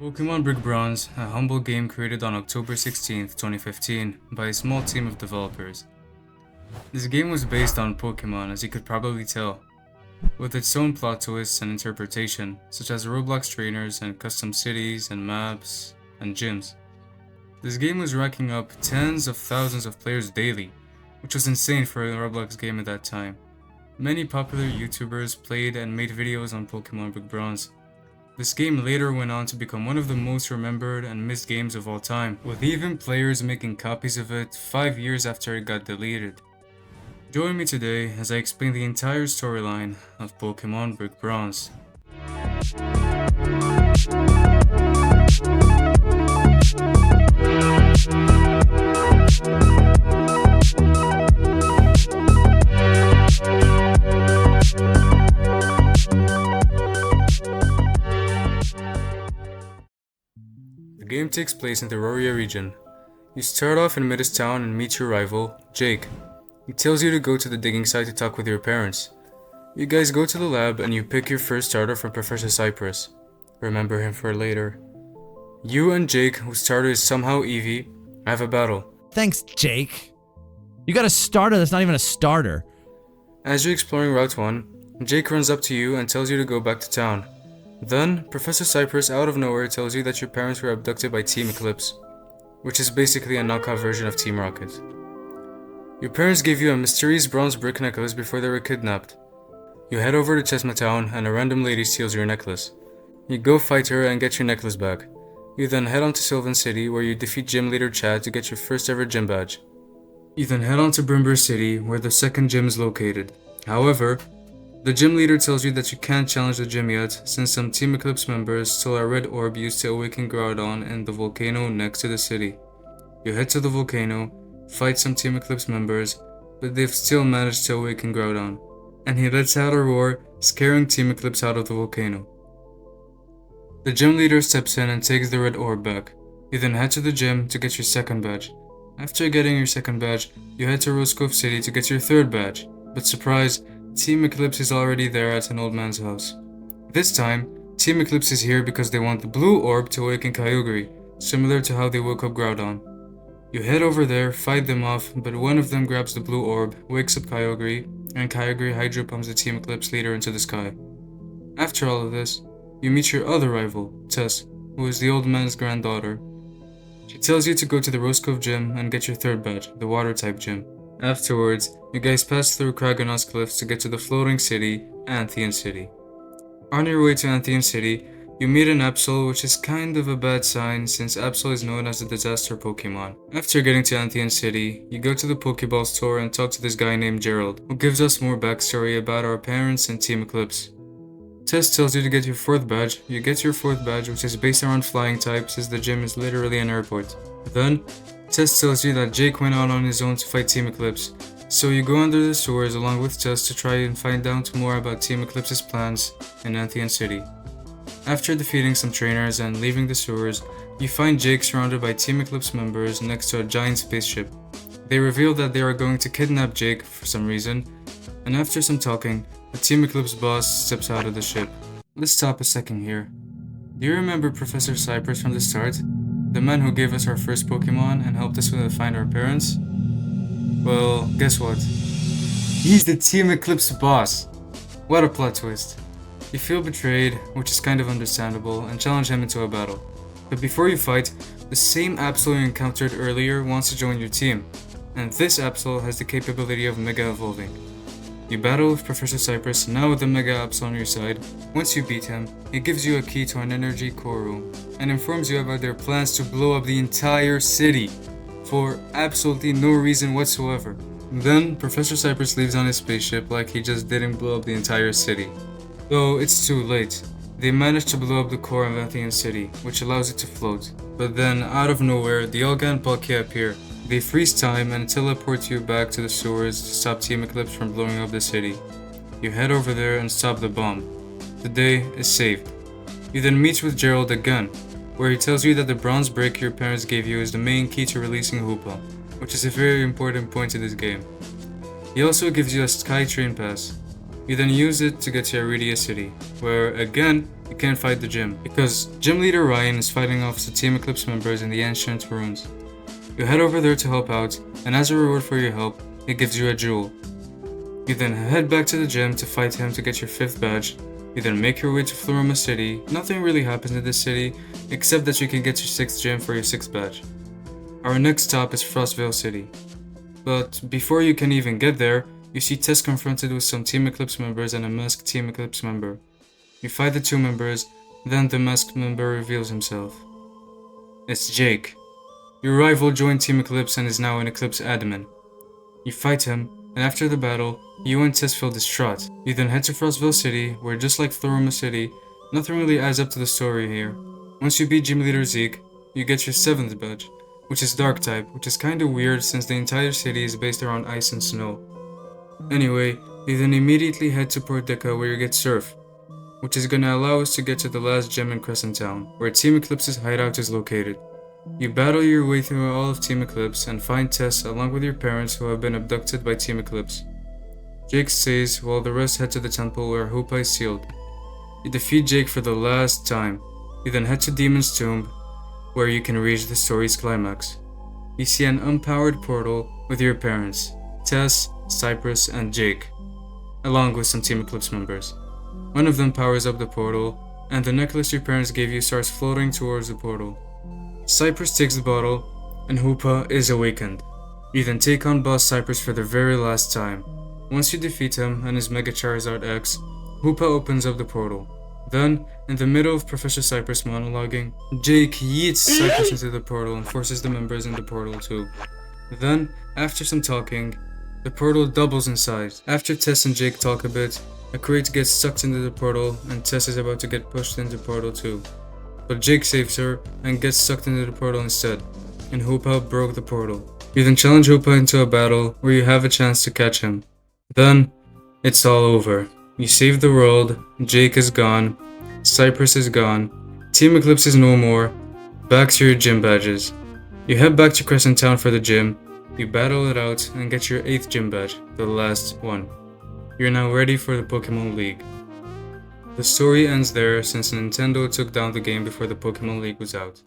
Pokemon Brick Bronze, a humble game created on October 16, 2015 by a small team of developers. This game was based on Pokemon, as you could probably tell, with its own plot twists and interpretation, such as Roblox trainers and custom cities and maps and gyms. This game was racking up tens of thousands of players daily, which was insane for a Roblox game at that time. Many popular YouTubers played and made videos on Pokemon Brick Bronze. This game later went on to become one of the most remembered and missed games of all time, with even players making copies of it 5 years after it got deleted. Join me today as I explain the entire storyline of Pokemon Brick Bronze. The game takes place in the Roria region. You start off in Midis Town and meet your rival, Jake. He tells you to go to the digging site to talk with your parents. You guys go to the lab and you pick your first starter from Professor Cypress. Remember him for later. You and Jake, whose starter is somehow Eevee, have a battle. Thanks, Jake. You got a starter that's not even a starter. As you're exploring Route 1, Jake runs up to you and tells you to go back to town. Then, Professor Cypress out of nowhere tells you that your parents were abducted by Team Eclipse, which is basically a knockoff version of Team Rocket. Your parents gave you a mysterious bronze brick necklace before they were kidnapped. You head over to Chesma Town and a random lady steals your necklace. You go fight her and get your necklace back. You then head on to Sylvan City where you defeat Gym Leader Chad to get your first ever gym badge. You then head on to Brimber City where the second gym is located. However, the gym leader tells you that you can't challenge the gym yet since some Team Eclipse members stole a red orb used to awaken Groudon in the volcano next to the city. You head to the volcano, fight some Team Eclipse members, but they've still managed to awaken Groudon, and he lets out a roar, scaring Team Eclipse out of the volcano. The gym leader steps in and takes the red orb back. You then head to the gym to get your second badge. After getting your second badge, you head to Rose Cove City to get your third badge, but surprise, Team Eclipse is already there at an old man's house. This time, Team Eclipse is here because they want the blue orb to awaken Kyogre, similar to how they woke up Groudon. You head over there, fight them off, but one of them grabs the blue orb, wakes up Kyogre, and Kyogre Hydro pumps the Team Eclipse leader into the sky. After all of this, you meet your other rival, Tess, who is the old man's granddaughter. She tells you to go to the Rose Cove gym and get your third badge, the water type gym. Afterwards, you guys pass through Kragonos Cliffs to get to the floating city, Anthean City. On your way to Anthean City, you meet an Absol, which is kind of a bad sign since Absol is known as a disaster Pokemon. After getting to Anthean City, you go to the Pokeball store and talk to this guy named Gerald, who gives us more backstory about our parents and Team Eclipse. Tess tells you to get your fourth badge. You get your fourth badge, which is based around flying types as the gym is literally an airport. Then, Tess tells you that Jake went out on his own to fight Team Eclipse, so you go under the sewers along with Tess to try and find out more about Team Eclipse's plans in Anthean City. After defeating some trainers and leaving the sewers, you find Jake surrounded by Team Eclipse members next to a giant spaceship. They reveal that they are going to kidnap Jake for some reason, and after some talking, the Team Eclipse boss steps out of the ship. Let's stop a second here. Do you remember Professor Cypress from the start? The man who gave us our first Pokemon and helped us find our parents? Well, guess what? He's the Team Eclipse boss! What a plot twist. You feel betrayed, which is kind of understandable, and challenge him into a battle. But before you fight, the same Absol you encountered earlier wants to join your team, and this Absol has the capability of Mega Evolving. You battle with Professor Cypress, now with the Mega Absol on your side. Once you beat him, he gives you a key to an energy core room, and informs you about their plans to blow up the entire city, for absolutely no reason whatsoever. Then, Professor Cypress leaves on his spaceship like he just didn't blow up the entire city. Though it's too late. They manage to blow up the core of Anthean City, which allows it to float. But then, out of nowhere, the Olga and Palkia appear. They freeze time and teleport you back to the sewers to stop Team Eclipse from blowing up the city. You head over there and stop the bomb. The day is saved. You then meet with Gerald again, where he tells you that the bronze brick your parents gave you is the main key to releasing Hoopa, which is a very important point in this game. He also gives you a Sky Train Pass. You then use it to get to Aridia City, where again, you can't fight the gym, because Gym Leader Ryan is fighting off the Team Eclipse members in the ancient ruins. You head over there to help out, and as a reward for your help, it gives you a jewel. You then head back to the gym to fight him to get your 5th badge. You then make your way to Floroma City. Nothing really happens in this city, except that you can get your 6th gem for your 6th badge. Our next stop is Frostvale City. But before you can even get there, you see Tess confronted with some Team Eclipse members and a masked Team Eclipse member. You fight the 2 members, then the masked member reveals himself. It's Jake. Your rival joined Team Eclipse and is now an Eclipse admin. You fight him, and after the battle, you and Tess feel distraught. You then head to Frostvale City, where just like Floroma City, nothing really adds up to the story here. Once you beat Gym Leader Zeke, you get your 7th badge, which is Dark type, which is kinda weird since the entire city is based around ice and snow. Anyway, you then immediately head to Port Deca where you get Surf, which is gonna allow us to get to the last gem in Crescent Town, where Team Eclipse's hideout is located. You battle your way through all of Team Eclipse and find Tess along with your parents who have been abducted by Team Eclipse. Jake stays while the rest head to the temple where Hoopa is sealed. You defeat Jake for the last time. You then head to Demon's Tomb, where you can reach the story's climax. You see an unpowered portal with your parents, Tess, Cypress, and Jake, along with some Team Eclipse members. One of them powers up the portal, and the necklace your parents gave you starts floating towards the portal. Cypress takes the bottle, and Hoopa is awakened. You then take on Boss Cypress for the very last time. Once you defeat him and his Mega Charizard X, Hoopa opens up the portal. Then, in the middle of Professor Cypress monologuing, Jake yeets Cypress into the portal and forces the members in the portal too. Then, after some talking, the portal doubles in size. After Tess and Jake talk a bit, a crate gets sucked into the portal and Tess is about to get pushed into the portal too. But Jake saves her and gets sucked into the portal instead, and Hoopa broke the portal. You then challenge Hoopa into a battle where you have a chance to catch him. Then, it's all over. You save the world, Jake is gone, Cypress is gone, Team Eclipse is no more, back to your gym badges. You head back to Crescent Town for the gym, you battle it out and get your 8th gym badge, the last one. You're now ready for the Pokemon League. The story ends there since Nintendo took down the game before the Pokemon League was out.